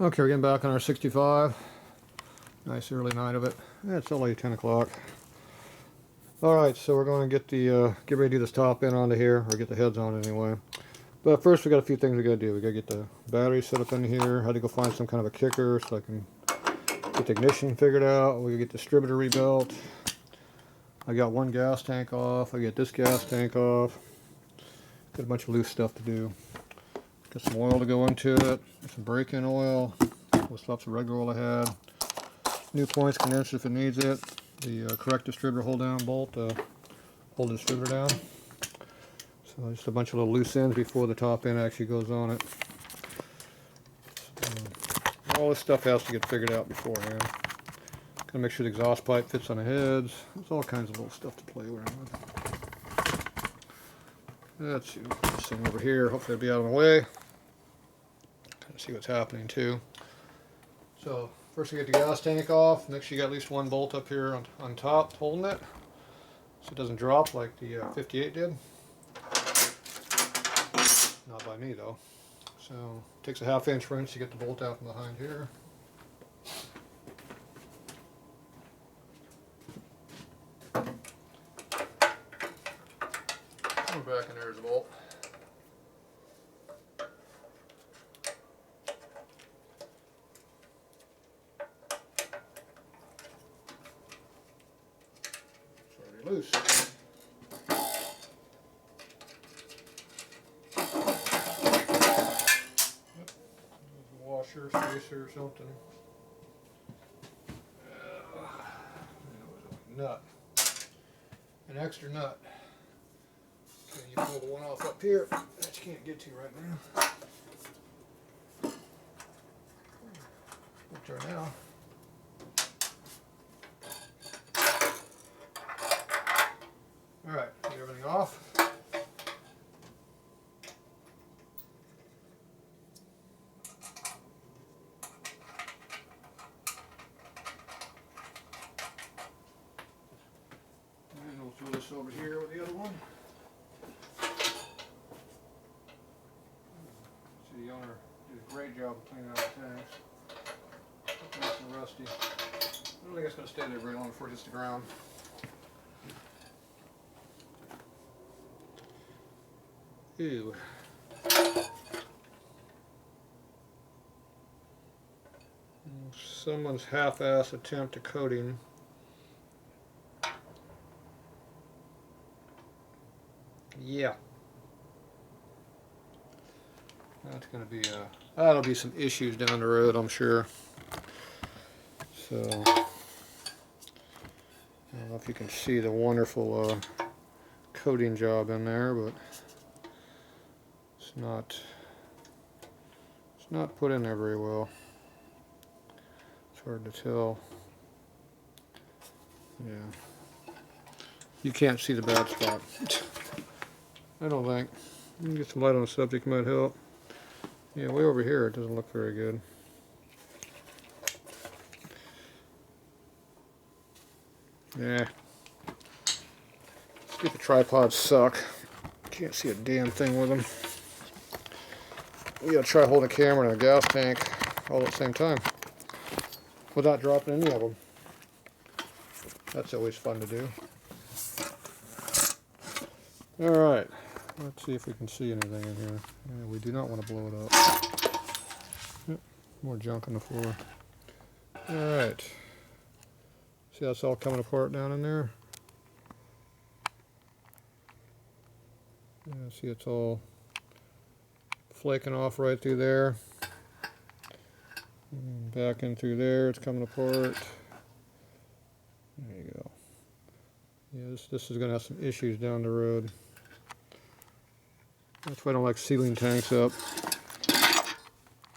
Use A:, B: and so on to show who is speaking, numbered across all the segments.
A: Okay, we're getting back on our 65. Nice early night of it. Yeah, it's only 10 o'clock. Alright, so we're going to get ready to do this top end onto here, or get the heads on anyway. But first we got a few things we gotta do. We gotta get the battery set up in here. I had to go find some kind of a kicker so I can get the ignition figured out. We gotta get the distributor rebuilt. I got one gas tank off. I get this gas tank off. Got a bunch of loose stuff to do. Got some oil to go into it. Some break-in oil. We'll swap some regular oil I had. New points condenser if it needs it. The correct distributor hold down bolt hold the distributor down. So just a bunch of little loose ends before the top end actually goes on it. So, all this stuff has to get figured out beforehand. Gotta make sure the exhaust pipe fits on the heads. There's all kinds of little stuff to play around with. Let's see, put this thing over here. Hopefully it'll be out of the way. Kind of see what's happening too. So first we get the gas tank off. Next you got at least one bolt up here on top holding it, so it doesn't drop like the 58 did. Not by me though. So it takes a 1/2 inch wrench to get the bolt out from behind here. We're back in there's a bolt. It's already loose. Washer, spacer, or something. Nut. An extra nut. Okay, you pull the one off up here that you can't get to right now. We'll turn now. Alright, get everything off. And we'll throw this over here with the other one. See, the owner did a great job of cleaning out the tanks. Nice and rusty. I don't think it's going to stay there very long before it hits the ground. Ew. Someone's half-ass attempt at coating. Yeah. That's going to be that'll be some issues down the road, I'm sure. So I don't know if you can see the wonderful coating job in there, but it's not put in there very well. It's hard to tell. Yeah. You can't see the bad spot. I don't think. You can get some light on the subject, might help. Yeah, way over here it doesn't look very good. Yeah. Stupid tripods suck. Can't see a damn thing with them. You gotta try holding a camera and a gas tank all at the same time without dropping any of them. That's always fun to do. Alright, let's see if we can see anything in here. Yeah, we do not want to blow it up. Yep, more junk on the floor. Alright. See how it's all coming apart down in there? Yeah, see it's all flaking off right through there. And back in through there, it's coming apart. There you go. Yeah, this is going to have some issues down the road. That's why I don't like sealing tanks up.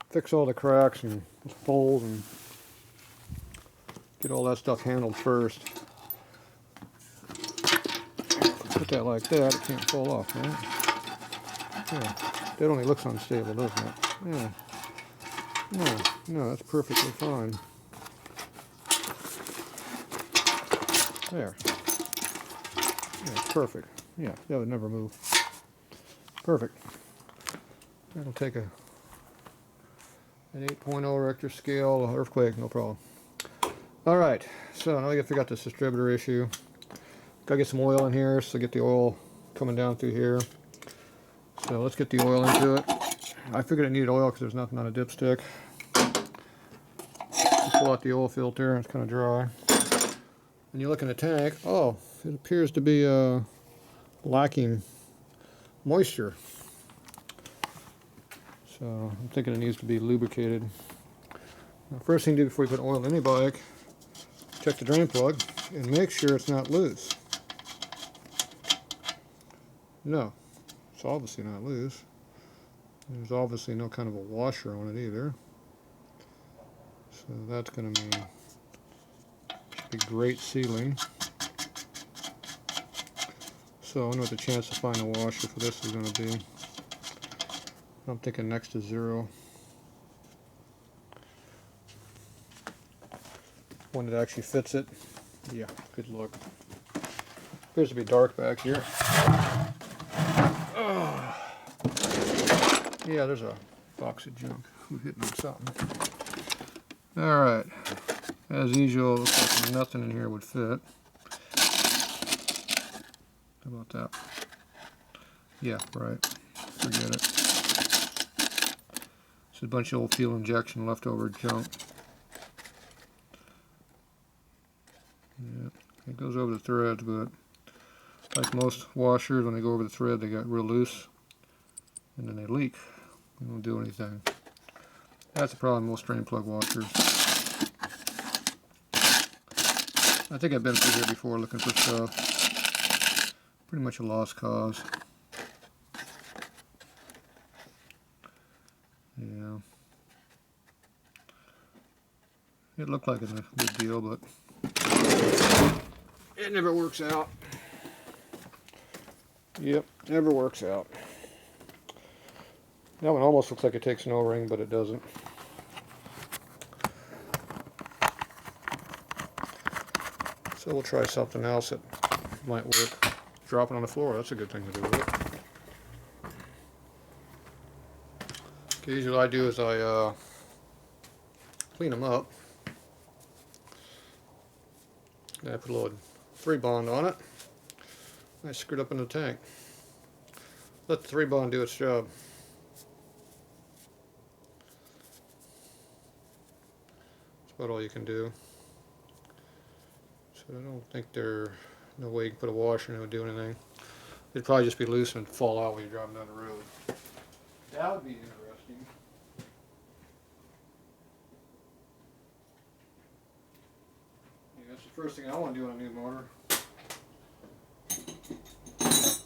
A: Fix all the cracks and holes and get all that stuff handled first. Put that like that, it can't fall off, right? Yeah, that only looks unstable, doesn't it? Yeah. No, that's perfectly fine. There. Yeah, perfect. Yeah, that would never move. Perfect. That'll take a An 8.0 Richter scale, earthquake, no problem. Alright, so now we gotta figure out this distributor issue. Gotta get some oil in here, so get the oil coming down through here. So let's get the oil into it. I figured it needed oil because there's nothing on a dipstick. Pull out the oil filter, it's kind of dry. And you look in the tank, oh, it appears to be lacking moisture. So I'm thinking it needs to be lubricated. Now, first thing to do before you put oil in any bike, check the drain plug and make sure it's not loose. No, it's obviously not loose. There's obviously no kind of a washer on it either. So that's going to mean should be great sealing. So I wonder what the chance to find a washer for this is going to be. I'm thinking next to 0. One that actually fits it. Yeah, good look. Appears to be dark back here. Oh. Yeah, there's a box of junk. We're hitting on something. Alright. As usual, it looks like nothing in here would fit. How about that? Yeah, right. Forget it. It's a bunch of old fuel injection leftover junk. Yeah, it goes over the threads, but like most washers, when they go over the thread, they get real loose, and then they leak. They don't do anything. That's the problem with most drain plug washers. I think I've been through here before looking for stuff. Pretty much a lost cause. Yeah. It looked like a good deal, but it never works out. Yep, never works out. That one almost looks like it takes an O-ring, but it doesn't. So we'll try something else that might work. Drop it on the floor, that's a good thing to do with it. Okay, usually what I do is I clean them up. And I put a little 3-bond on it. I screwed up in the tank. Let the 3-bond do its job. That's about all you can do. So I don't think there's no way you can put a washer and it would do anything. It'd probably just be loose and fall out when you're driving down the road. That would be interesting. Yeah, that's the first thing I want to do on a new motor. Lose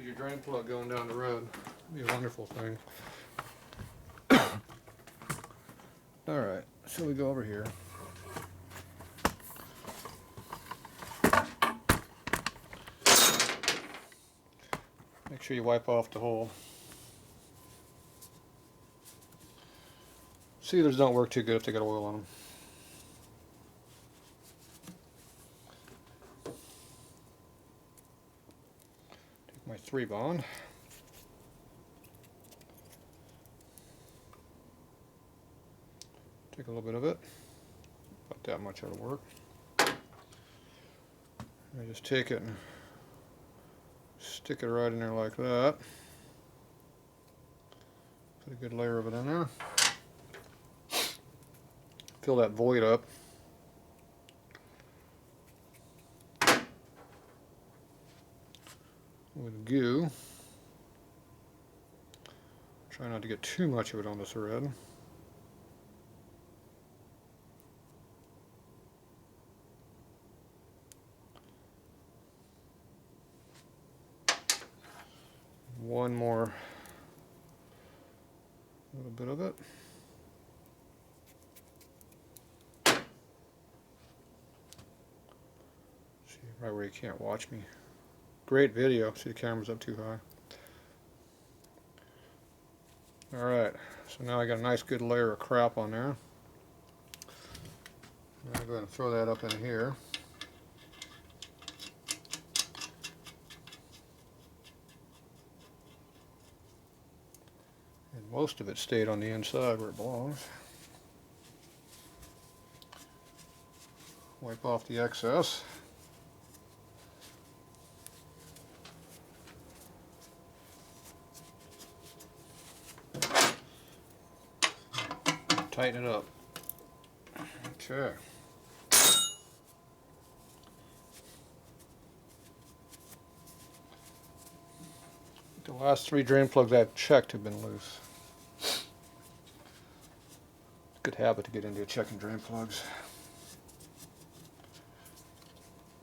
A: your drain plug going down the road. It'd be a wonderful thing. Alright, so we go over here. Make sure you wipe off the hole. Sealers don't work too good if they got oil on them. Take my 3-bond. Take a little bit of it. About that much ought to work. I just take it and stick it right in there like that. Put a good layer of it in there. Fill that void up. With goo. Try not to get too much of it on the thread. One more little bit of it. See, right where you can't watch me. Great video. See, the camera's up too high. Alright, so now I got a nice good layer of crap on there. I'm going to throw that up in here. And Most of it stayed on the inside where it belongs. Wipe off the excess. Tighten it up. Okay. The last 3 drain plugs I've checked have been loose. Good habit to get into checking drain plugs.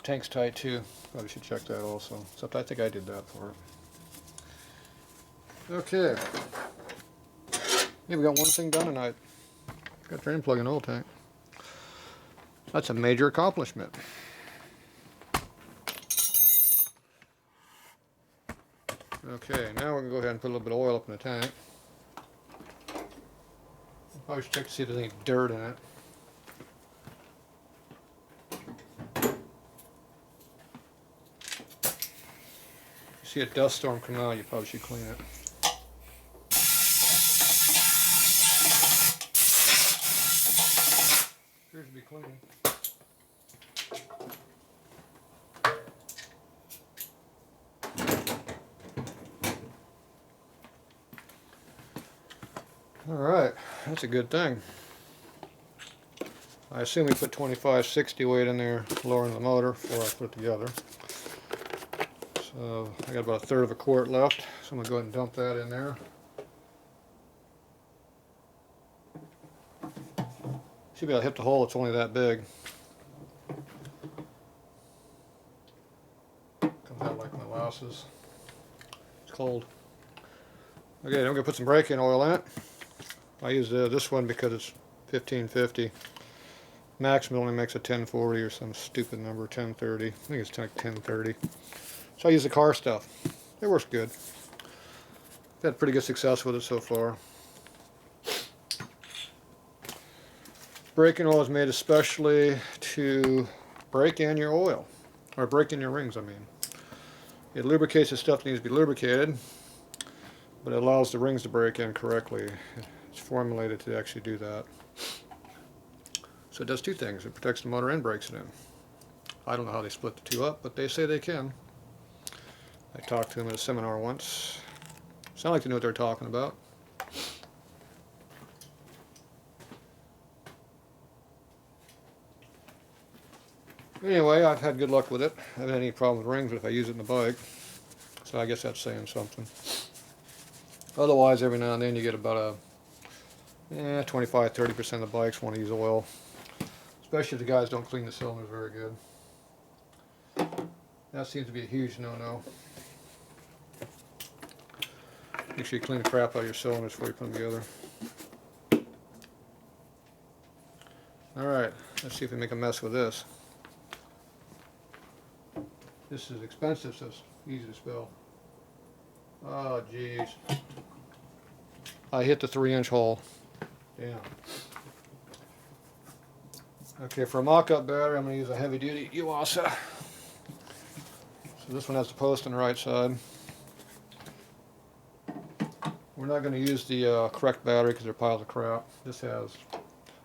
A: Tank's tight too. Probably should check that also. Except I think I did that for it. Okay. Yeah, we got one thing done tonight. Got drain plug and oil tank. That's a major accomplishment. Okay, now we're going to go ahead and put a little bit of oil up in the tank. Probably should check to see if there's any dirt in it. If you see a dust storm come out, you probably should clean it. Appears to be clean. Alright, that's a good thing. I assume we put 25/60 weight in there, lowering the motor before I put it together. So I got about 1/3 of a quart left, so I'm going to go ahead and dump that in there. Should be able to hit the hole, it's only that big. Comes out like molasses. It's cold. Okay, then we're going to put some brake-in oil in it. I use this one because it's 1550. Maximum only makes a 1040 or some stupid number, 1030. I think it's like 1030. So I use the car stuff. It works good. I've had pretty good success with it so far. Brake-in oil is made especially to break in your oil, or break in your rings, I mean. It lubricates the stuff that needs to be lubricated, but it allows the rings to break in correctly. It's formulated to actually do that. So it does 2 things. It protects the motor and breaks it in. I don't know how they split the 2 up, but they say they can. I talked to them at a seminar once. Sound like they know what they're talking about. Anyway, I've had good luck with it. I haven't had any problem with rings if I use it in the bike. So I guess that's saying something. Otherwise, every now and then you get about a 25–30% of the bikes want to use oil. Especially if the guys don't clean the cylinders very good. That seems to be a huge no-no. Make sure you clean the crap out of your cylinders before you put them together. Alright, let's see if we make a mess with this. This is expensive, so it's easy to spell. Oh, jeez. I hit the 3-inch hole. Damn. Okay, for a mock-up battery, I'm going to use a heavy-duty Yuasa. So this one has the post on the right side. We're not going to use the correct battery because they're piles of crap. This has,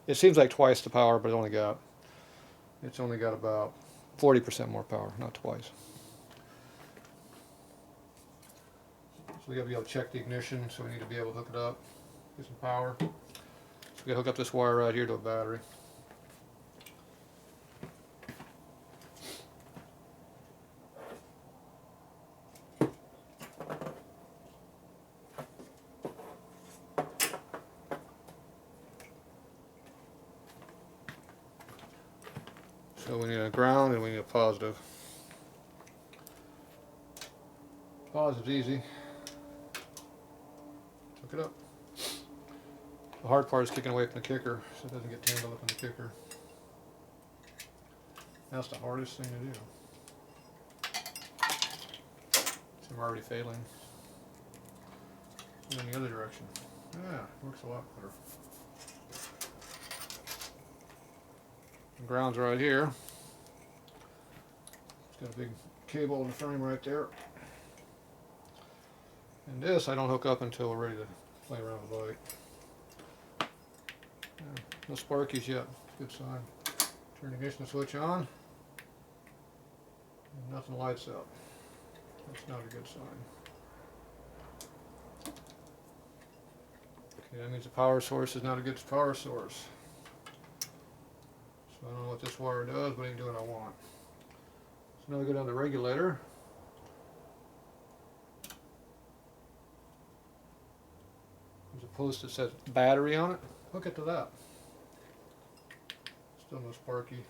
A: it seems like twice the power, but it's only got about 40% more power, not twice. So we got to be able to check the ignition, so we need to be able to hook it up, get some power. So we got to hook up this wire right here to a battery. So we need a ground and we need a positive. Positive's easy. Hook it up. The hard part is kicking away from the kicker so it doesn't get tangled up in the kicker. That's the hardest thing to do. So I'm already failing. And in the other direction. Yeah, works a lot better. The ground's right here. It's got a big cable in the frame right there. And this I don't hook up until we're ready to play around with the bike. Yeah, no sparkies yet. Good sign. Turn the ignition switch on. And nothing lights up. That's not a good sign. Okay, that means the power source is not a good power source. So I don't know what this wire does, but it ain't doing what I want. So now we go down to the regulator. There's a post that says battery on it. Hook it to that. Still no sparky.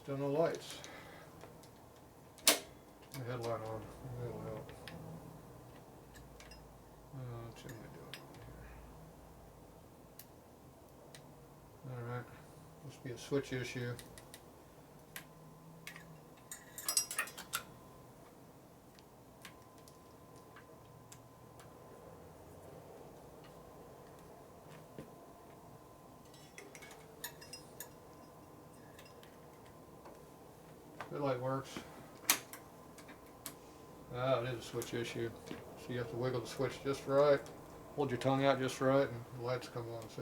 A: Still no lights. The headlight on. That'll help. What am I doing here? Alright. Must be a switch issue. Headlight works. Ah, it is a switch issue. So you have to wiggle the switch just right, hold your tongue out just right, and the lights come on, see?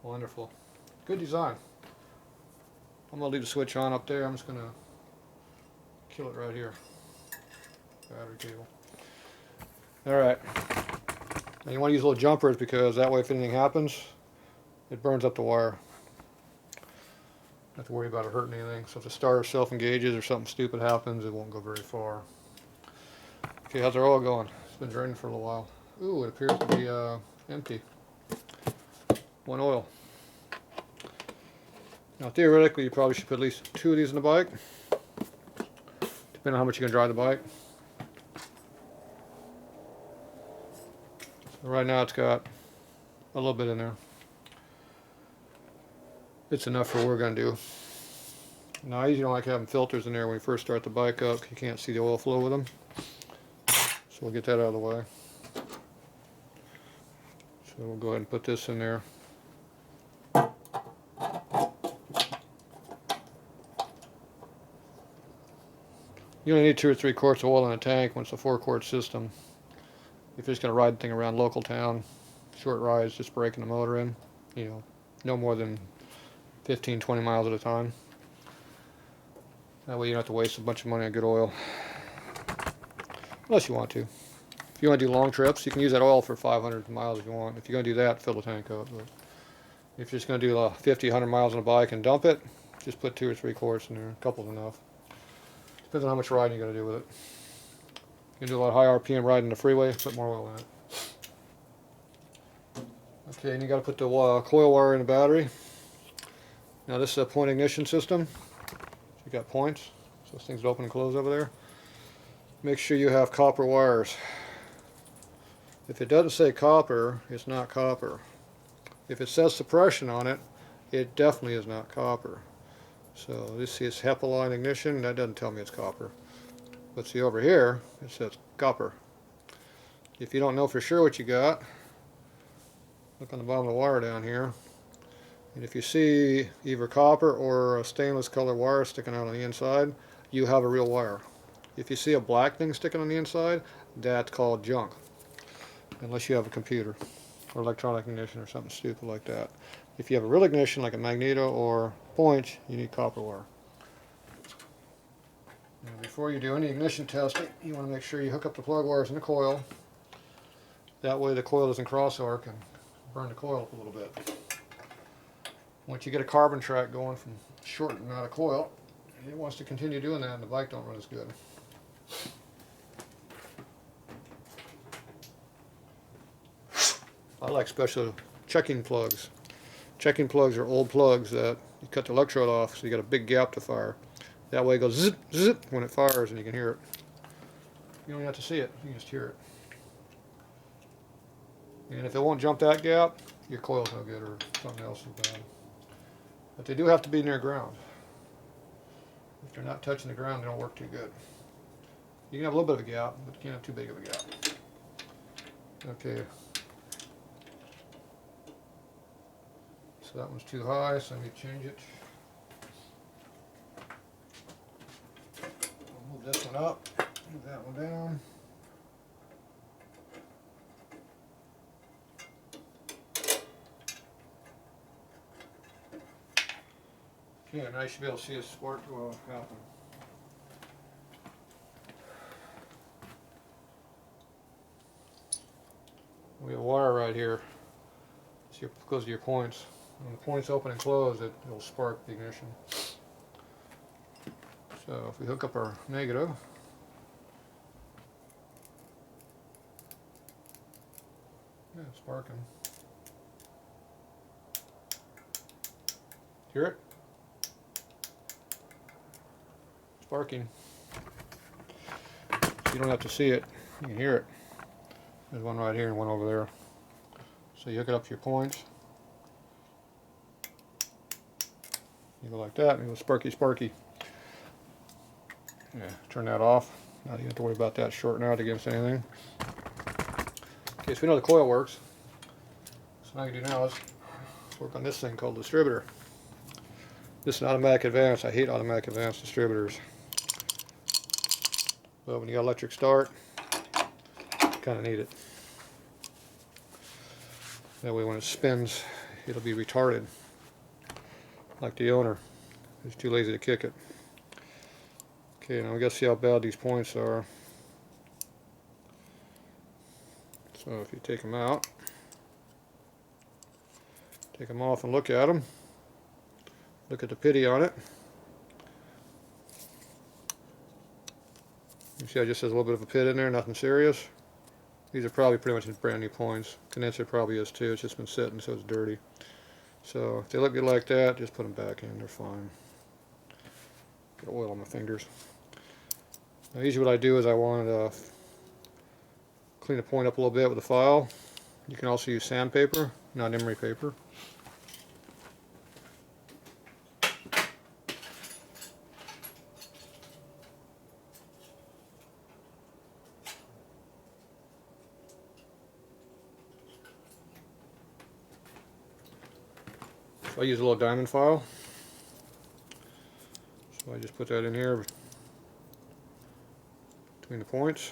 A: Wonderful. Good design. I'm going to leave the switch on up there. I'm just going to kill it right here. Battery cable. Alright. Now you want to use little jumpers because that way if anything happens, it burns up the wire. Don't have to worry about it hurting anything. So if the starter self-engages or something stupid happens, it won't go very far. Okay, how's our oil going? It's been draining for a little while. Ooh, it appears to be empty. One oil. Now theoretically, you probably should put at least 2 of these in the bike, depending on how much you're going to drive the bike. So right now it's got a little bit in there. It's enough for what we're going to do. Now I usually don't like having filters in there when you first start the bike up. You can't see the oil flow with them. So we'll get that out of the way. So we'll go ahead and put this in there. You only need 2 or 3 quarts of oil in a tank when it's a 4-quart system. If you're just going to ride the thing around local town, short rides, just breaking the motor in, you know, no more than 15-20 miles at a time. That way you don't have to waste a bunch of money on good oil. Unless you want to. If you want to do long trips, you can use that oil for 500 miles if you want. If you're going to do that, fill the tank up. But if you're just going to do 50, 100 miles on a bike and dump it, just put 2 or 3 quarts in there. A couple's enough. Depends on how much riding you're going to do with it. You can do a lot of high RPM riding the freeway, put more oil in it. Okay, and you got to put the coil wire in the battery. Now this is a point ignition system. You got points, so those things open and close over there. Make sure you have copper wires. If it doesn't say copper, it's not copper. If it says suppression on it, it definitely is not copper. So this is HEPA line ignition. That doesn't tell me it's copper. But see over here, it says copper. If you don't know for sure what you got, look on the bottom of the wire down here. And if you see either copper or a stainless color wire sticking out on the inside, you have a real wire. If you see a black thing sticking on the inside, that's called junk. Unless you have a computer or electronic ignition or something stupid like that. If you have a real ignition like a magneto or point, you need copper wire. Now before you do any ignition testing, you want to make sure you hook up the plug wires in the coil. That way the coil doesn't cross arc and burn the coil up a little bit. Once you get a carbon track going from shorting out a coil, it wants to continue doing that and the bike don't run as good. I like special checking plugs. Checking plugs are old plugs that you cut the electrode off so you got a big gap to fire. That way it goes zip, zip when it fires and you can hear it. You don't have to see it, you can just hear it. And if it won't jump that gap, your coil's no good or something else is bad. But they do have to be near ground. If they're not touching the ground, they don't work too good. You can have a little bit of a gap, but you can't have too big of a gap. Okay. So that one's too high, so let me change it. I'll move this one up, move that one down. Okay, now you should be able to see a spark happen. We have a wire right here. See, it goes to your points. When the points open and close, it'll spark the ignition. So if we hook up our negative, yeah, it's sparking. Hear it? Sparking. So you don't have to see it, you can hear it. There's one right here and one over there. So you hook it up to your points. You go like that, and it goes sparky, sparky. Yeah, turn that off. Now you don't have to worry about that shorting out against anything. Okay, so we know the coil works. So now what you do now is work on this thing called Distributor. This is an automatic advance. I hate automatic advance distributors. But when you got electric start, you kind of need it. That way when it spins, it'll be retarded. Like the owner, who's too lazy to kick it. Okay, now we got to see how bad these points are. So if you take them out, take them off and look at them. Look at the pity on it. You see how it just has a little bit of a pit in there, nothing serious. These are probably pretty much brand new points. Condenser probably is too, it's just been sitting so it's dirty. So if they look good like that, just put them back in, they're fine. Got oil on my fingers. Now usually what I do is I want to clean the point up a little bit with a file. You can also use sandpaper, not emery paper. So I use a little diamond file. So I just put that in here between the points.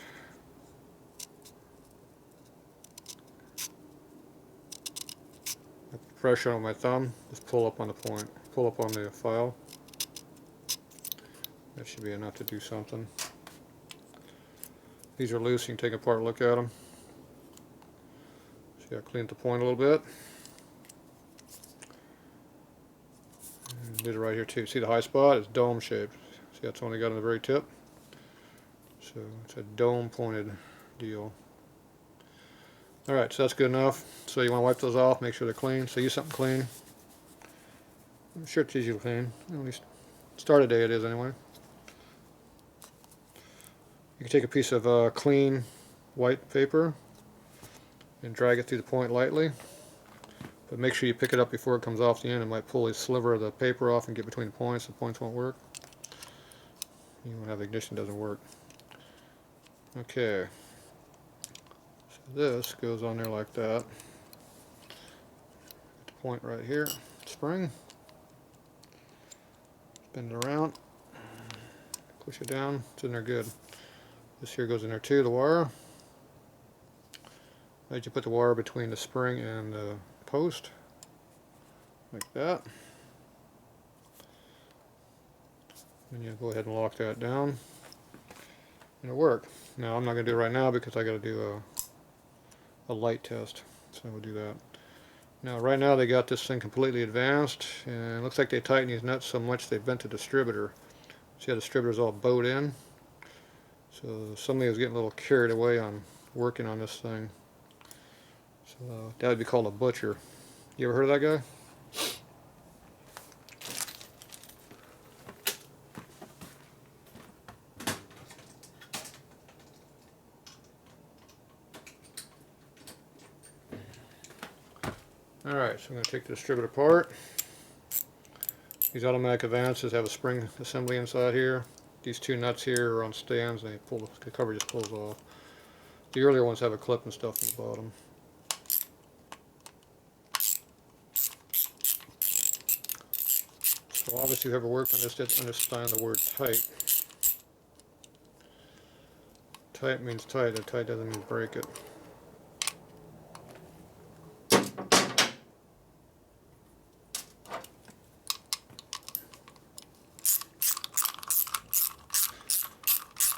A: I put pressure on my thumb, just pull up on the point, pull up on the file. That should be enough to do something. These are loose, you can take it apart and look at them. See, I cleaned the point a little bit. And did it right here too. See the high spot? It's dome shaped. See, that's only got on the very tip. So it's a dome pointed deal. Alright, so that's good enough. So you want to wipe those off, make sure they're clean. So use something clean. I'm sure it's easy to clean. At least start a day it is anyway. You can take a piece of clean white paper and drag it through the point lightly. But make sure you pick it up before it comes off the end. It might pull a sliver of the paper off and get between the points. The points won't work. You won't have ignition, doesn't work. Okay. So this goes on there like that. The point right here. Spring. Spin it around. Push it down. It's in there good. This here goes in there too, the wire. Right, you put the wire between the spring and the post, like that. And you go ahead and lock that down, and it'll work. Now I'm not going to do it right now because I got to do a light test, so we'll do that. Now right now they got this thing completely advanced, and it looks like they tighten these nuts so much they bent the distributor. See how the distributor's all bowed in? So somebody was getting a little carried away on working on this thing. So that would be called a butcher. You ever heard of that guy? Alright, so I'm going to take the distributor apart. These automatic advances have a spring assembly inside here. These two nuts here are on stands, and the cover just pulls off. The earlier ones have a clip and stuff in the bottom. So obviously whoever worked on this didn't understand the word tight. Tight means tight, and tight doesn't mean break it.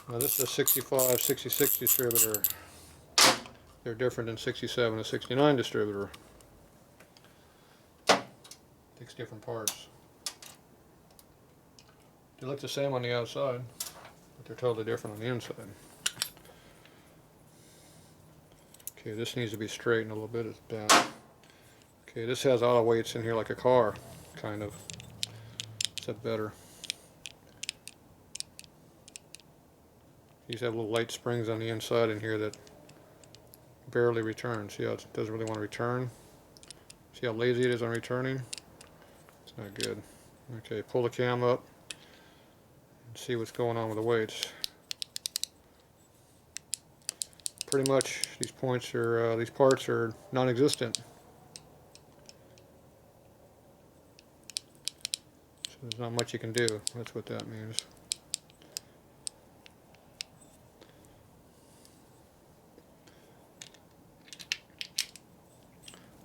A: Now this is a 65, 66 distributor. They're different than 67 and 69 distributor. Takes different parts. They look the same on the outside, but they're totally different on the inside. Okay, this needs to be straightened a little bit. It's bent. Okay, this has auto weights in here like a car, kind of. Except better. These have little light springs on the inside in here that barely return. See how it doesn't really want to return? See how lazy it is on returning? It's not good. Okay, pull the cam up and see what's going on with the weights. Pretty much these points are, these parts are non-existent. So there's not much you can do. That's what that means.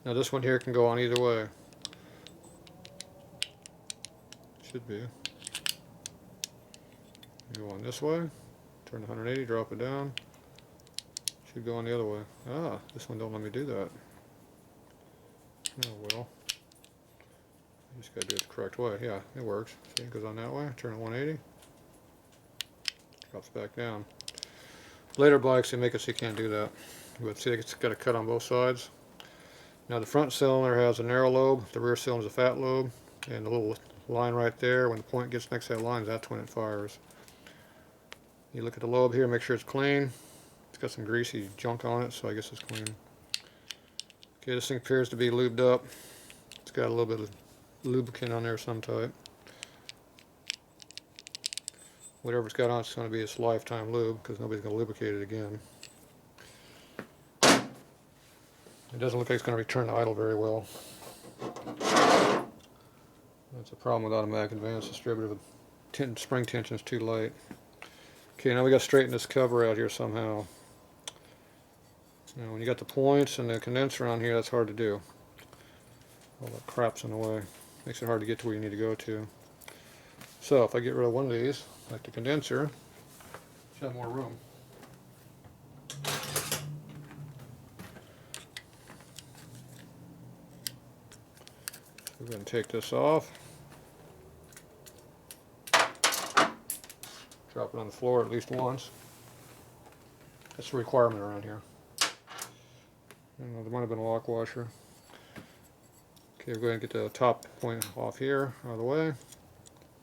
A: Now this one here can go on either way. Should be. Go on this way, turn 180, drop it down. Should go on the other way. Ah, this one don't let me do that. Oh well. You just gotta do it the correct way. Yeah, it works. See, it goes on that way, turn it 180. Drops back down. Later bikes, they make it so you can't do that. But see, it's got a cut on both sides. Now the front cylinder has a narrow lobe, the rear cylinder is a fat lobe, and the little line right there, when the point gets next to that line, that's when it fires. You look at the lobe here, make sure it's clean. It's got some greasy junk on it, so I guess it's clean. Okay, this thing appears to be lubed up. It's got a little bit of lubricant on there of some type. Whatever it's got on, it's going to be its lifetime lube, because nobody's going to lubricate it again. It doesn't look like it's going to return to idle very well. That's a problem with automatic advanced distributor. The spring tension is too light. Okay, now we got to straighten this cover out here somehow. Now when you got the points and the condenser on here, that's hard to do. All that crap's in the way. Makes it hard to get to where you need to go to. So if I get rid of one of these, like the condenser, should have more room. We're going to take this off. Drop it on the floor at least once. That's a requirement around here. There might have been a lock washer. Okay, we're going to get the top point off here, out of the way.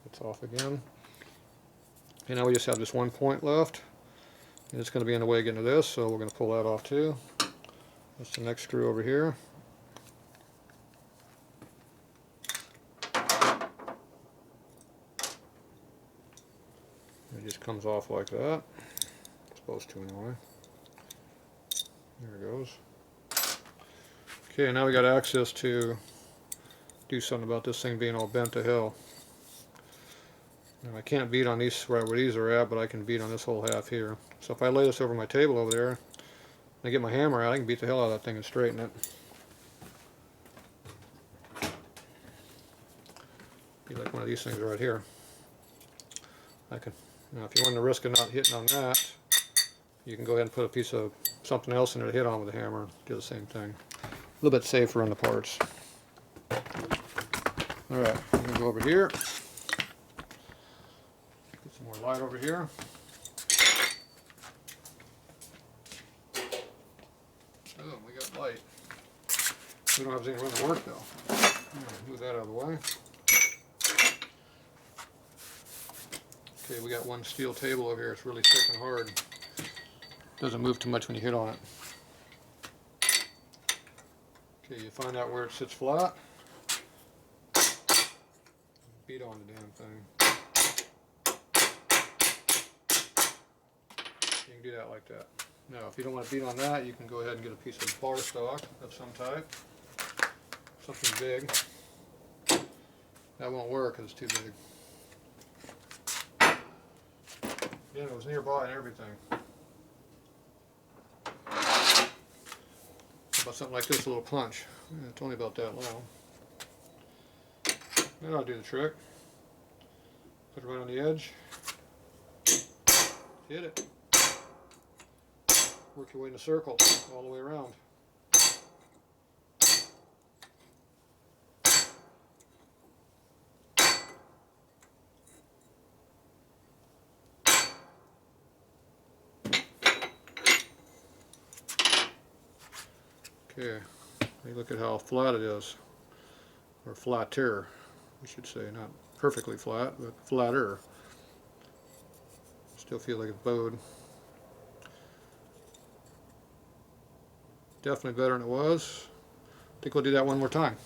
A: It's off again. Okay, now we just have this one point left. And it's going to be in the way of getting to this, so we're going to pull that off too. That's the next screw over here. It just comes off like that. It's supposed to anyway. There it goes. Okay, now we got access to do something about this thing being all bent to hell. Now I can't beat on these right where these are at, but I can beat on this whole half here. So if I lay this over my table over there, and I get my hammer out, I can beat the hell out of that thing and straighten it. Be like one of these things right here. I can. Now if you want to risk of not hitting on that, you can go ahead and put a piece of something else in there to hit on with the hammer. Do the same thing. A little bit safer on the parts. Alright, I'm going to go over here. Get some more light over here. Oh, we got light. We don't have any room to work though. Move that out of the way. Okay, we got one steel table over here. It's really thick and hard. Doesn't move too much when you hit on it. Okay, you find out where it sits flat. Beat on the damn thing. You can do that like that. Now, if you don't want to beat on that, you can go ahead and get a piece of bar stock of some type. Something big. That won't work because it's too big. Yeah, it was nearby and everything. How about something like this, a little punch? Yeah, it's only about that long. That'll do the trick. Put it right on the edge. Hit it. Work your way in a circle all the way around. Okay, you look at how flat it is, or flatter, we should say, not perfectly flat, but flatter. Still feel like it's bowed. Definitely better than it was. I think we'll do that one more time.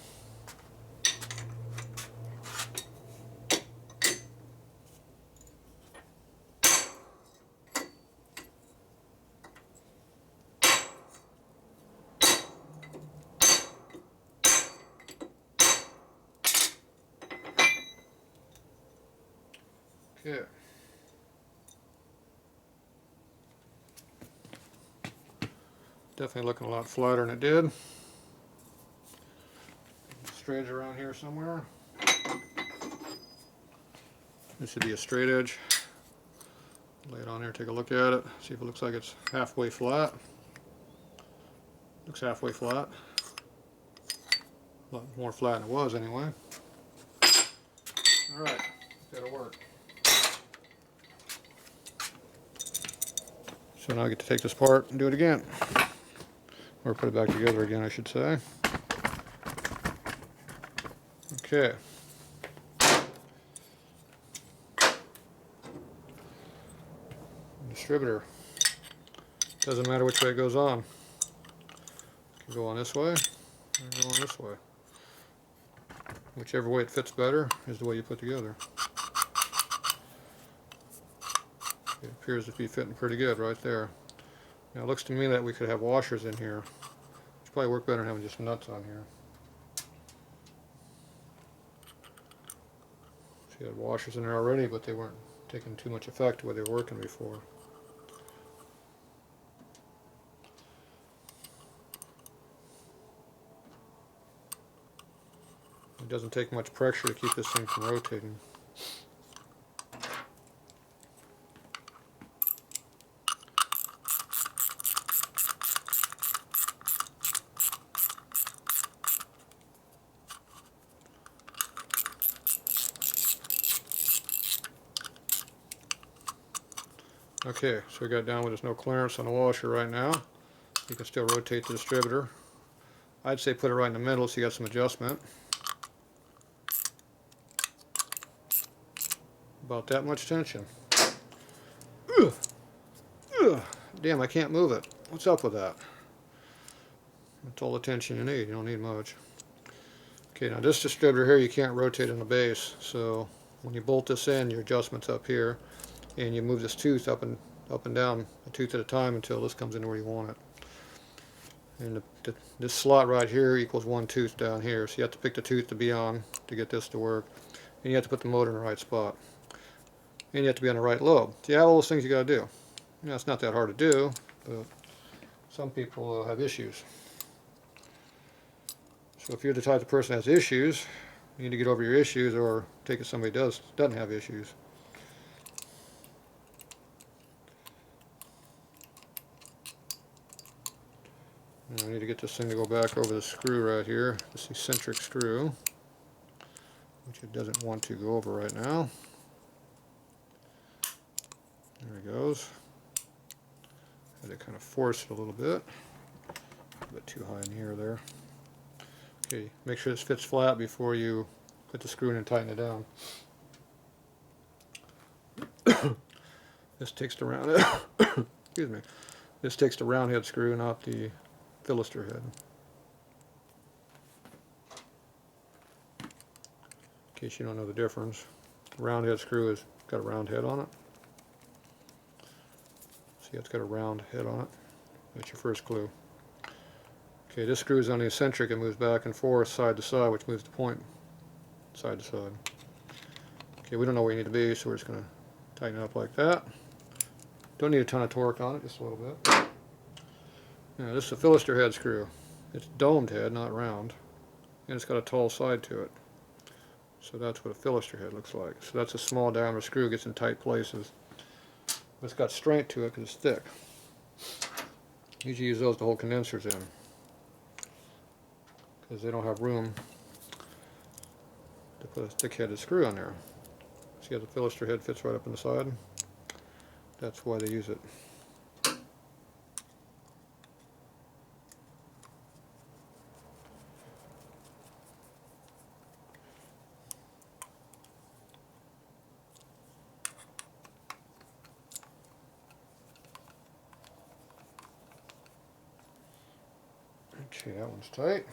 A: Okay. Definitely looking a lot flatter than it did. Straight edge around here somewhere. This should be a straight edge. Lay it on here, take a look at it, see if it looks like it's halfway flat. Looks halfway flat. A lot more flat than it was anyway. Alright, that'll work. So now I get to take this apart and do it again. Or put it back together again, I should say. Okay. Distributor. Doesn't matter which way it goes on. It can go on this way, or go on this way. Whichever way it fits better is the way you put together. It appears to be fitting pretty good right there. Now it looks to me that we could have washers in here. Which probably work better than having just nuts on here. So you had washers in there already, but they weren't taking too much effect where they were working before. It doesn't take much pressure to keep this thing from rotating. Okay, so we got down where there's no clearance on the washer right now. You can still rotate the distributor. I'd say put it right in the middle so you got some adjustment. About that much tension. Ugh. Ugh. Damn, I can't move it. What's up with that? That's all the tension you need. You don't need much. Okay, now this distributor here you can't rotate in the base, so when you bolt this in, your adjustment's up here, and you move this tooth up and down a tooth at a time until this comes in where you want it. And this slot right here equals one tooth down here, so you have to pick the tooth to be on to get this to work, and you have to put the motor in the right spot, and you have to be on the right lobe. So you have all those things you got to do. You know, it's not that hard to do, but some people have issues. So if you're the type of person that has issues, you need to get over your issues, or take it somebody doesn't have issues. Now I need to get this thing to go back over the screw right here, this eccentric screw, which it doesn't want to go over right now. There it goes. Had to kind of force it a little bit too high in here or there. Okay, make sure this fits flat before you put the screw in and tighten it down. This takes the round excuse me. This takes the round head screw, not the Philister head. In case you don't know the difference, the round head screw has got a round head on it. See, it's got a round head on it. That's your first clue. Okay, this screw is on the eccentric. It moves back and forth, side to side, which moves the point side to side. Okay, we don't know where you need to be, so we're just going to tighten it up like that. Don't need a ton of torque on it, just a little bit. Now, this is a Philister head screw. It's domed head, not round, and it's got a tall side to it. So that's what a Philister head looks like. So that's a small diameter screw, gets in tight places. It's got strength to it because it's thick. Usually use those to hold condensers in because they don't have room to put a thick-headed screw on there. See how the Philister head fits right up in the side? That's why they use it. Okay, that one's tight.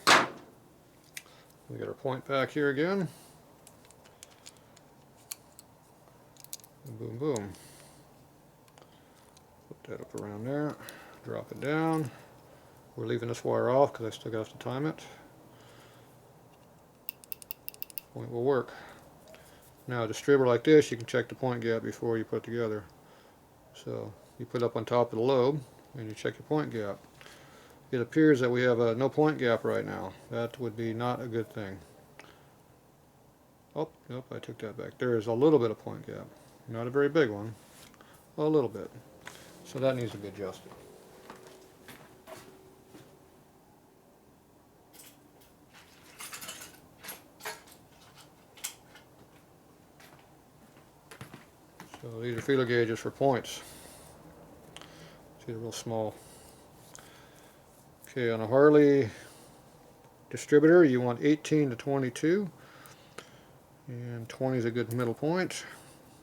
A: We got our point back here again. Boom, boom. Put that up around there. Drop it down. We're leaving this wire off because I still got to time it. Point will work. Now, a distributor like this, you can check the point gap before you put it together. So, you put it up on top of the lobe and you check your point gap. It appears that we have a no point gap right now. That would be not a good thing. Oh, nope, I took that back. There is a little bit of point gap. Not a very big one. A little bit. So that needs to be adjusted. So these are feeler gauges for points. See, they're real small. Okay, on a Harley distributor, you want 18 to 22, and 20 is a good middle point.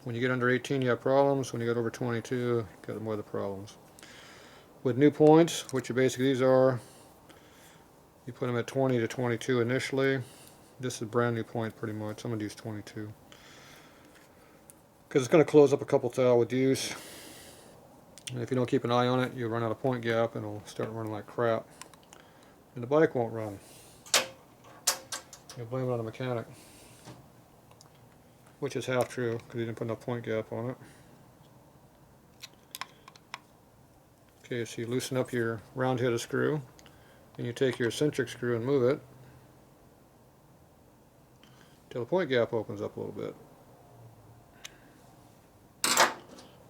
A: When you get under 18, you have problems. When you get over 22, you got more of the problems. With new points, which basically these are, you put them at 20 to 22 initially. This is a brand new point pretty much. I'm going to use 22. Because it's going to close up a couple thou with use. And if you don't keep an eye on it, you'll run out of point gap and it'll start running like crap. And the bike won't run. You'll blame it on the mechanic. Which is half true, because he didn't put enough point gap on it. Okay, so you loosen up your round-headed screw, and you take your eccentric screw and move it until the point gap opens up a little bit.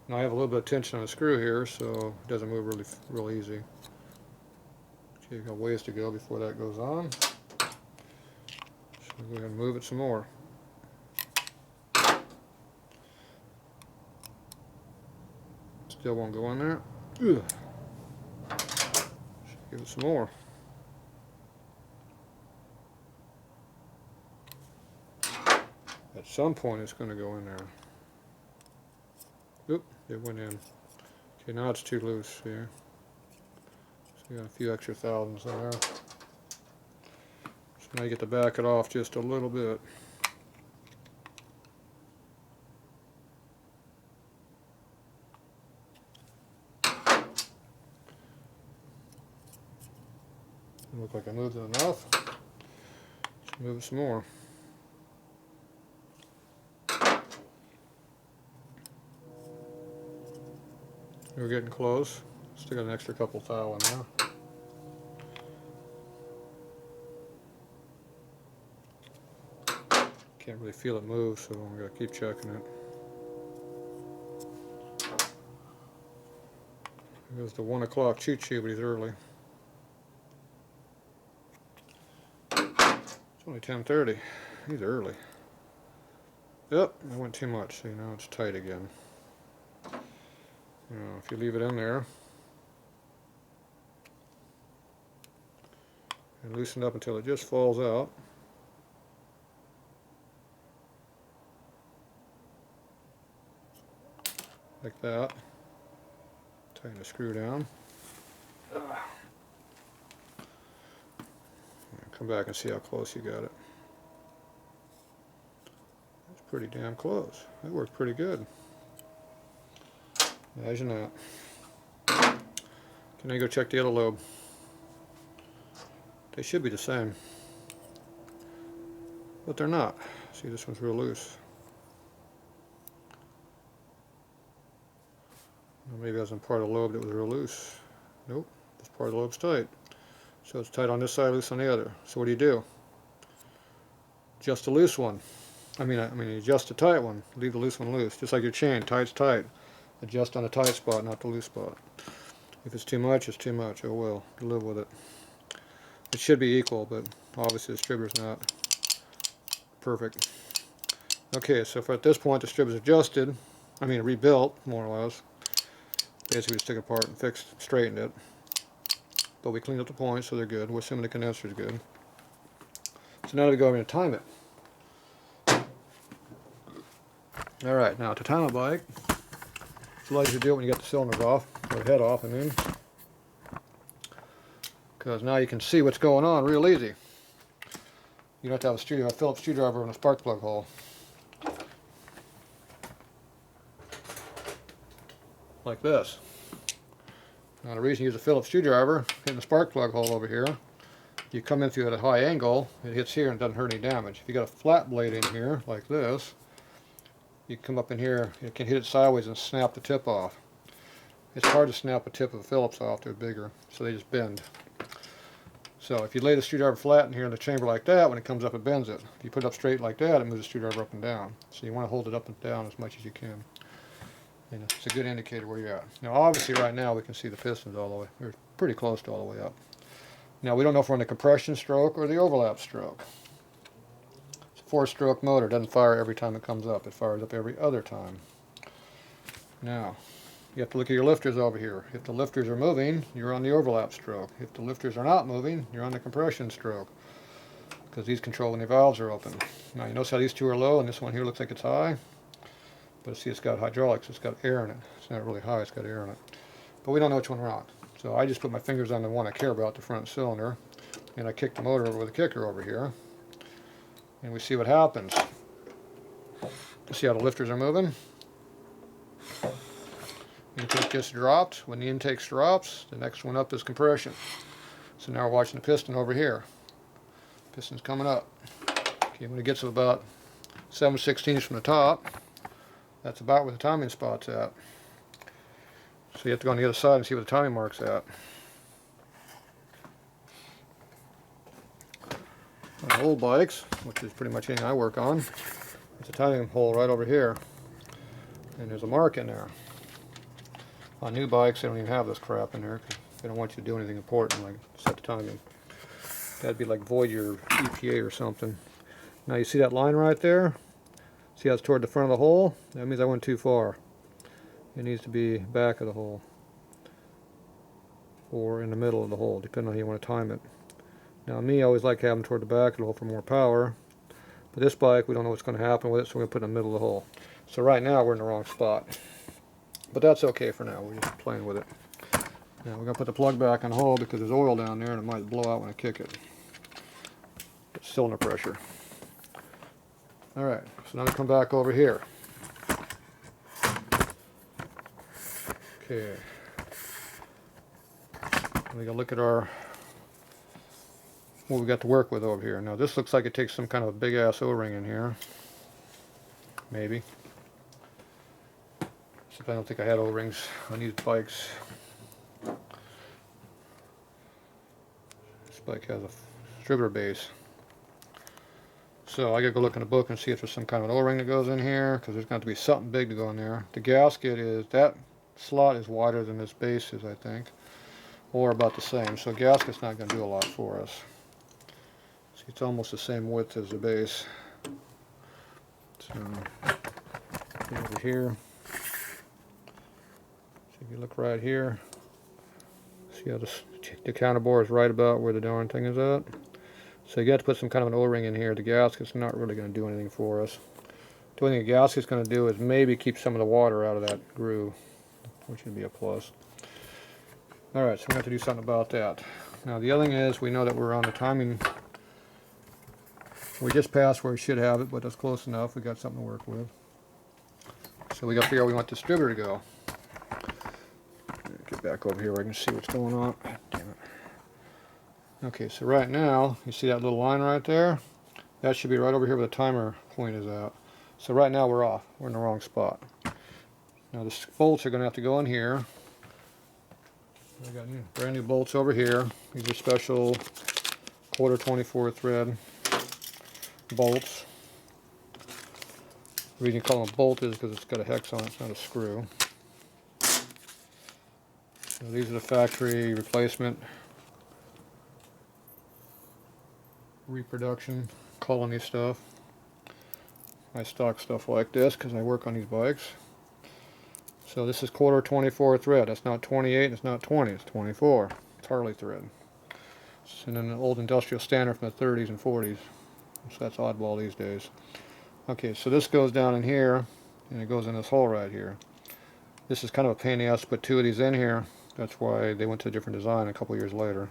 A: Now I have a little bit of tension on the screw here, so it doesn't move real easy. Okay, you've got ways to go before that goes on. So go ahead and move it some more. Still won't go in there. Ugh. Give it some more. At some point it's going to go in there. Oop, it went in. Okay, now it's too loose here. So you got a few extra thousandths in there. So now you get to back it off just a little bit. Look like I moved it enough. Let's move it some more. We're getting close. Still got an extra couple thou in there. Can't really feel it move, so I'm going to keep checking it. It goes to 1 o'clock choo-choo, but he's early. It's only 10:30. He's early. Yep, I went too much. See, now it's tight again. If you leave it in there and loosen it up until it just falls out, like that, tighten the screw down, come back and see how close you got it. It's pretty damn close. That worked pretty good. Imagine that. Can I go check the other lobe? They should be the same, but they're not. See, this one's real loose. Well, maybe that wasn't part of the lobe that was real loose. Nope, this part of the lobe's tight. So it's tight on this side, loose on the other. So what do? Adjust the loose one. I mean, adjust the tight one. Leave the loose one loose, just like your chain. Tight's tight. Adjust on the tight spot, not the loose spot. If it's too much, it's too much. Oh well, you live with it. It should be equal, but obviously the distributor's not perfect. Okay, so if at this point the distributor's adjusted, rebuilt, more or less. Basically we just took it apart and fixed, straightened it. But we cleaned up the points, so they're good. We're assuming the condenser's good. So now we go over and time it. Alright, now to time a bike, it's allows you to do it when you get the cylinders off, or the head off, because now you can see what's going on real easy. You don't have to have a Phillips screwdriver and a spark plug hole. Like this. Now the reason you use a Phillips screwdriver, hitting the spark plug hole over here, you come in through at a high angle, it hits here and it doesn't hurt any damage. If you got a flat blade in here, like this, you come up in here, you can hit it sideways and snap the tip off. It's hard to snap a tip of a Phillips off, they're bigger, so they just bend. So if you lay the screwdriver flat in here in the chamber like that, when it comes up it bends it. If you put it up straight like that, it moves the screwdriver up and down. So you want to hold it up and down as much as you can. And it's a good indicator where you're at. Now obviously right now we can see the pistons all the way, they're pretty close to all the way up. Now we don't know if we're on the compression stroke or the overlap stroke. It's a 4-stroke motor, it doesn't fire every time it comes up, it fires up every other time. Now, you have to look at your lifters over here. If the lifters are moving, you're on the overlap stroke. If the lifters are not moving, you're on the compression stroke, because these control when the valves are open. Now you notice how these two are low and this one here looks like it's high? But see, it's got hydraulics, it's got air in it. It's not really high, it's got air in it. But we don't know which one we're on. So I just put my fingers on the one I care about, the front cylinder, and I kick the motor over with a kicker over here. And we see what happens. See how the lifters are moving? Intake just dropped. When the intake drops, the next one up is compression. So now we're watching the piston over here. Piston's coming up. Okay, when it gets to about 7/16 from the top, that's about where the timing spot's at. So you have to go on the other side and see where the timing mark's at. On old bikes, which is pretty much anything I work on, there's a timing hole right over here. And there's a mark in there. On new bikes, they don't even have this crap in there because they don't want you to do anything important like set the timing. That'd be like void your EPA or something. Now you see that line right there? See how it's toward the front of the hole? That means I went too far. It needs to be back of the hole or in the middle of the hole, depending on how you want to time it. Now me, I always like having toward the back of the hole for more power, but this bike we don't know what's going to happen with it, so we're going to put it in the middle of the hole. So right now we're in the wrong spot, but that's okay for now. We're just playing with it. Now we're going to put the plug back in the hole because there's oil down there and it might blow out when I kick it. It's cylinder pressure. Alright, so now we come back over here. Okay. We gotta look at what we got to work with over here. Now this looks like it takes some kind of a big ass O-ring in here. Maybe. Except I don't think I had O-rings on these bikes. This bike has a distributor base. So I gotta go look in the book and see if there's some kind of an O-ring that goes in here, because there's going to be something big to go in there. The gasket is, that slot is wider than this base is, I think, or about the same. So gasket's not going to do a lot for us. See, it's almost the same width as the base. So over here. So if you look right here, see how the counter bore is right about where the darn thing is at. So you got to put some kind of an O-ring in here. The gasket's not really going to do anything for us. The only thing the gasket's going to do is maybe keep some of the water out of that groove, which would be a plus. Alright, so we have to do something about that. Now the other thing is, we know that we're on the timing. We just passed where we should have it, but that's close enough. We got something to work with. So we got to figure out where we want the distributor to go. Get back over here where I can see what's going on. Damn it. Okay, so right now, you see that little line right there? That should be right over here where the timer point is at. So right now we're off. We're in the wrong spot. Now the bolts are going to have to go in here. I got brand new bolts over here. These are special quarter 24 thread bolts. The reason you call them a bolt is because it's got a hex on it, it's not a screw. So these are the factory replacement reproduction colony stuff. I stock stuff like this because I work on these bikes. So this is quarter 24 thread. That's not 28, it's not 20, it's 24. It's Harley thread. And then an old industrial standard from the 30s and 40s. So that's oddball these days. Okay, so this goes down in here, and it goes in this hole right here. This is kind of a pain in the ass to put two of these in here. That's why they went to a different design a couple years later.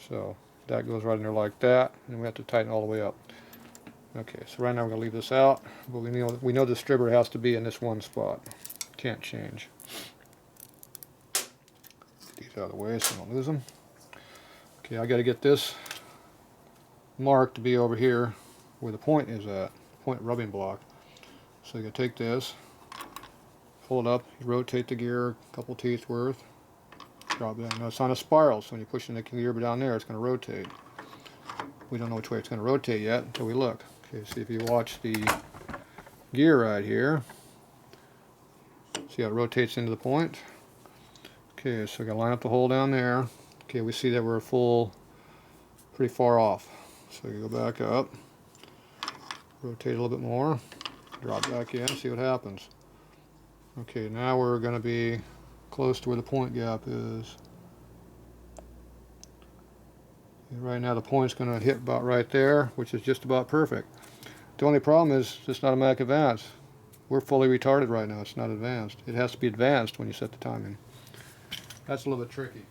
A: So that goes right in there like that, and we have to tighten all the way up. Okay, so right now we're going to leave this out, but we know the distributor has to be in this one spot. Can't change. Get these out of the way so I don't lose them. Okay, I got to get this mark to be over here where the point is at, point rubbing block. So you can take this, pull it up, rotate the gear a couple teeth worth, drop it down. Now it's on a spiral, so when you push in the gear down there, it's going to rotate. We don't know which way it's going to rotate yet until we look. Okay, see if you watch the gear right here. See how it rotates into the point? Okay, so we're going to line up the hole down there. Okay, we see that we're pretty far off. So you go back up, rotate a little bit more, drop back in, see what happens. Okay, now we're going to be close to where the point gap is. And right now the point's going to hit about right there, which is just about perfect. The only problem is it's not automatic advance. We're fully retarded right now, it's not advanced. It has to be advanced when you set the timing. That's a little bit tricky.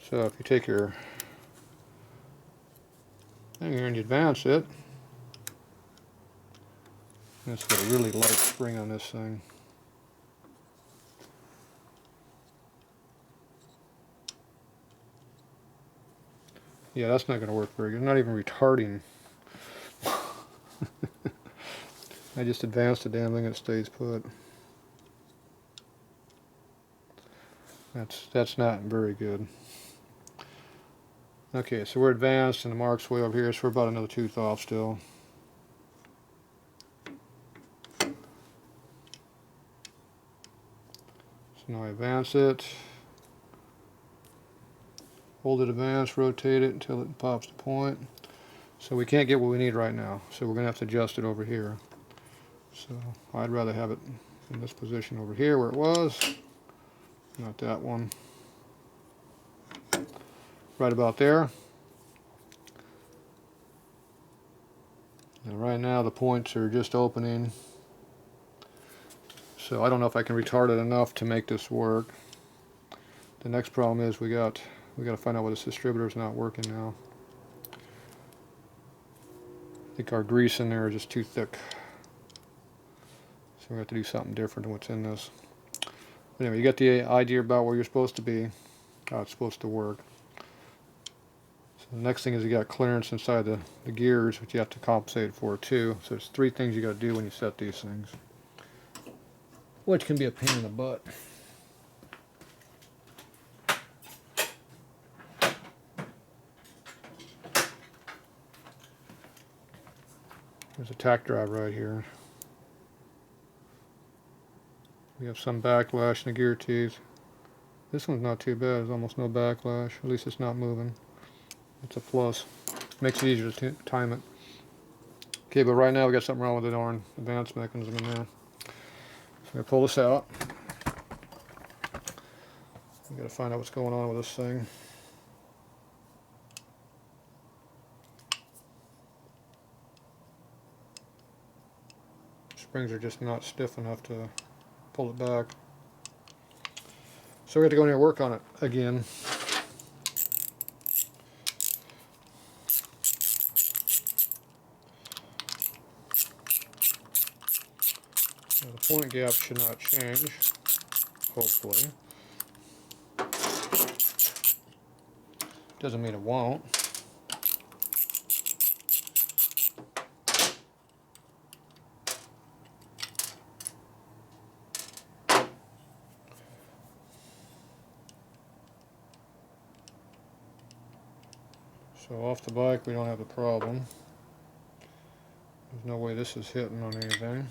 A: So if you take your thing here and you advance it, and it's got a really light spring on this thing. Yeah, that's not going to work very good. Not even retarding. I just advanced the damn thing and it stays put. That's not very good. Okay, so we're advanced and the mark's way over here, so we're about another tooth off still. So now I advance it, hold it advanced, rotate it until it pops the point. So we can't get what we need right now, so we're going to have to adjust it over here. So I'd rather have it in this position over here where it was, not that one. Right about there. And right now the points are just opening. So I don't know if I can retard it enough to make this work. The next problem is we got to find out why this distributor is not working now. I think our grease in there is just too thick. So we have to do something different than what's in this. Anyway, you get the idea about where you're supposed to be, how it's supposed to work. So the next thing is you got clearance inside the gears, which you have to compensate for too. So there's three things you got to do when you set these things, which can be a pain in the butt. There's a tack drive right here. We have some backlash in the gear teeth. This one's not too bad. There's almost no backlash. At least it's not moving. It's a plus. Makes it easier to time it. Okay, but right now we got something wrong with the darn advance mechanism in there. So I'm going to pull this out. We got to find out what's going on with this thing. Springs are just not stiff enough to pull it back. So we have to go in here and work on it again. Now the point gap should not change, hopefully. Doesn't mean it won't. So off the bike we don't have the problem. There's no way this is hitting on anything.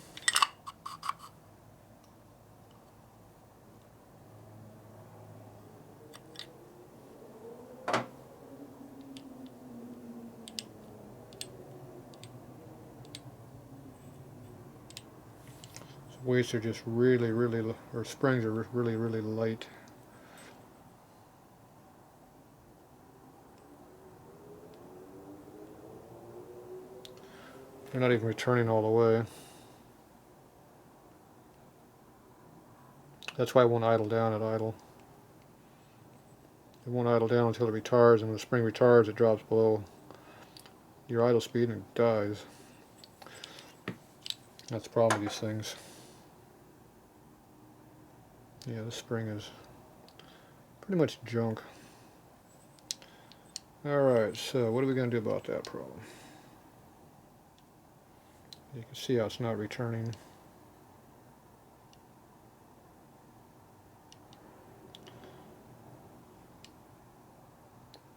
A: Weights are just really, or springs are really, really light. They're not even returning all the way. That's why it won't idle down at idle. It won't idle down until it retards, and when the spring retards, it drops below your idle speed and it dies. That's the problem with these things. Yeah, this spring is pretty much junk. Alright, so what are we going to do about that problem? You can see how it's not returning.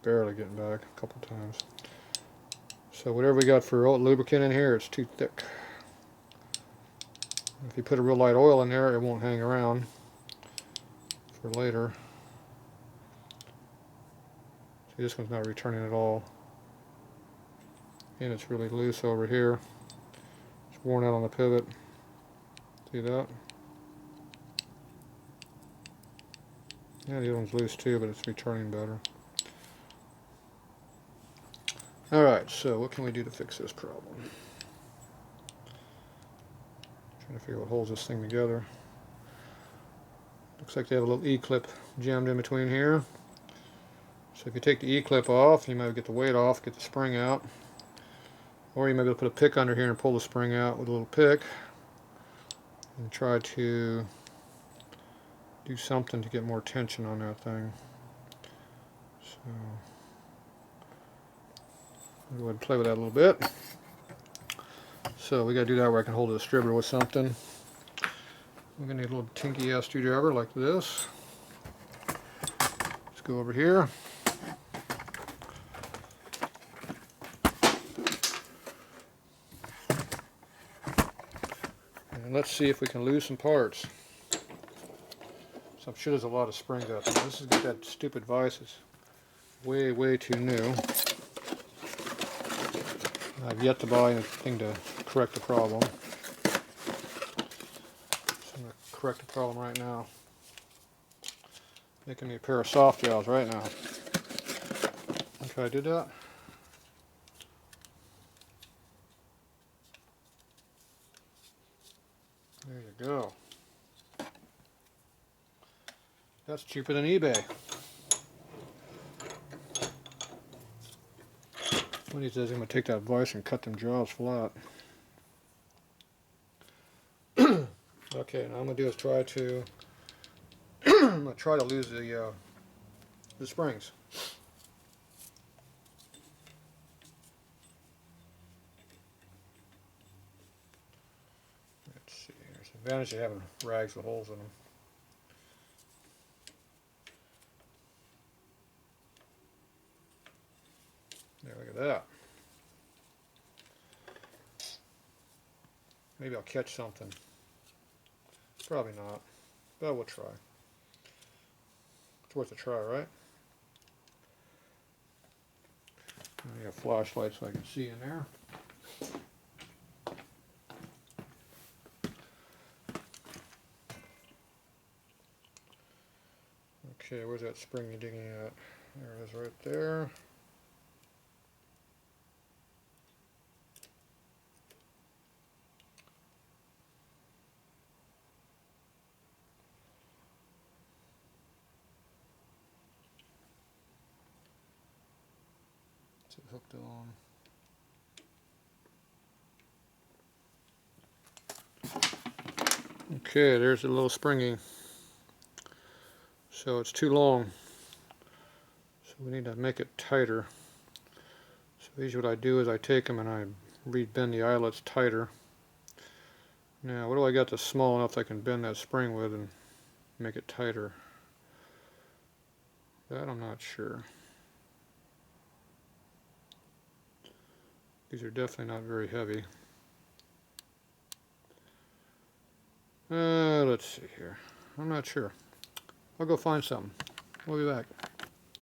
A: Barely getting back a couple times. So whatever we got for lubricant in here, it's too thick. If you put a real light oil in there, it won't hang around for later. See, this one's not returning at all. And it's really loose over here. It's worn out on the pivot. See that? Yeah, the other one's loose too, but it's returning better. Alright, so what can we do to fix this problem? Trying to figure out what holds this thing together. Looks like they have a little E-clip jammed in between here. So if you take the E-clip off, you might get the weight off, get the spring out. Or you might be able to put a pick under here and pull the spring out with a little pick. And try to do something to get more tension on that thing. So I'll go ahead and play with that a little bit. So we got to do that where I can hold the distributor with something. We're going to need a little tinky ass screwdriver like this. Let's go over here. And let's see if we can lose some parts. So I'm sure there's a lot of springs out there. This has got that stupid vise. It's way too new. I've yet to buy anything to correct the problem. So I'm going to correct the problem right now. Making me a pair of soft gels right now. Okay, I did that. There you go. That's cheaper than eBay. One of these days I'm going to take that vise and cut them jaws flat. Okay, now I'm going to do is try to I'm going to try to lose the springs. Let's see, there's an advantage of having rags with holes in them. There, look at that. Maybe I'll catch something. Probably not, but we'll try. It's worth a try, right? I need a flashlight so I can see in there. Okay, where's that spring you're digging at? There it is right there. It's hooked on. Okay, there's a little springy. So it's too long. So we need to make it tighter. So usually what I do is I take them and I bend the eyelets tighter. Now what do I got that's small enough that I can bend that spring with and make it tighter? That I'm not sure. These are definitely not very heavy. Let's see here. I'm not sure. I'll go find something. We'll be back.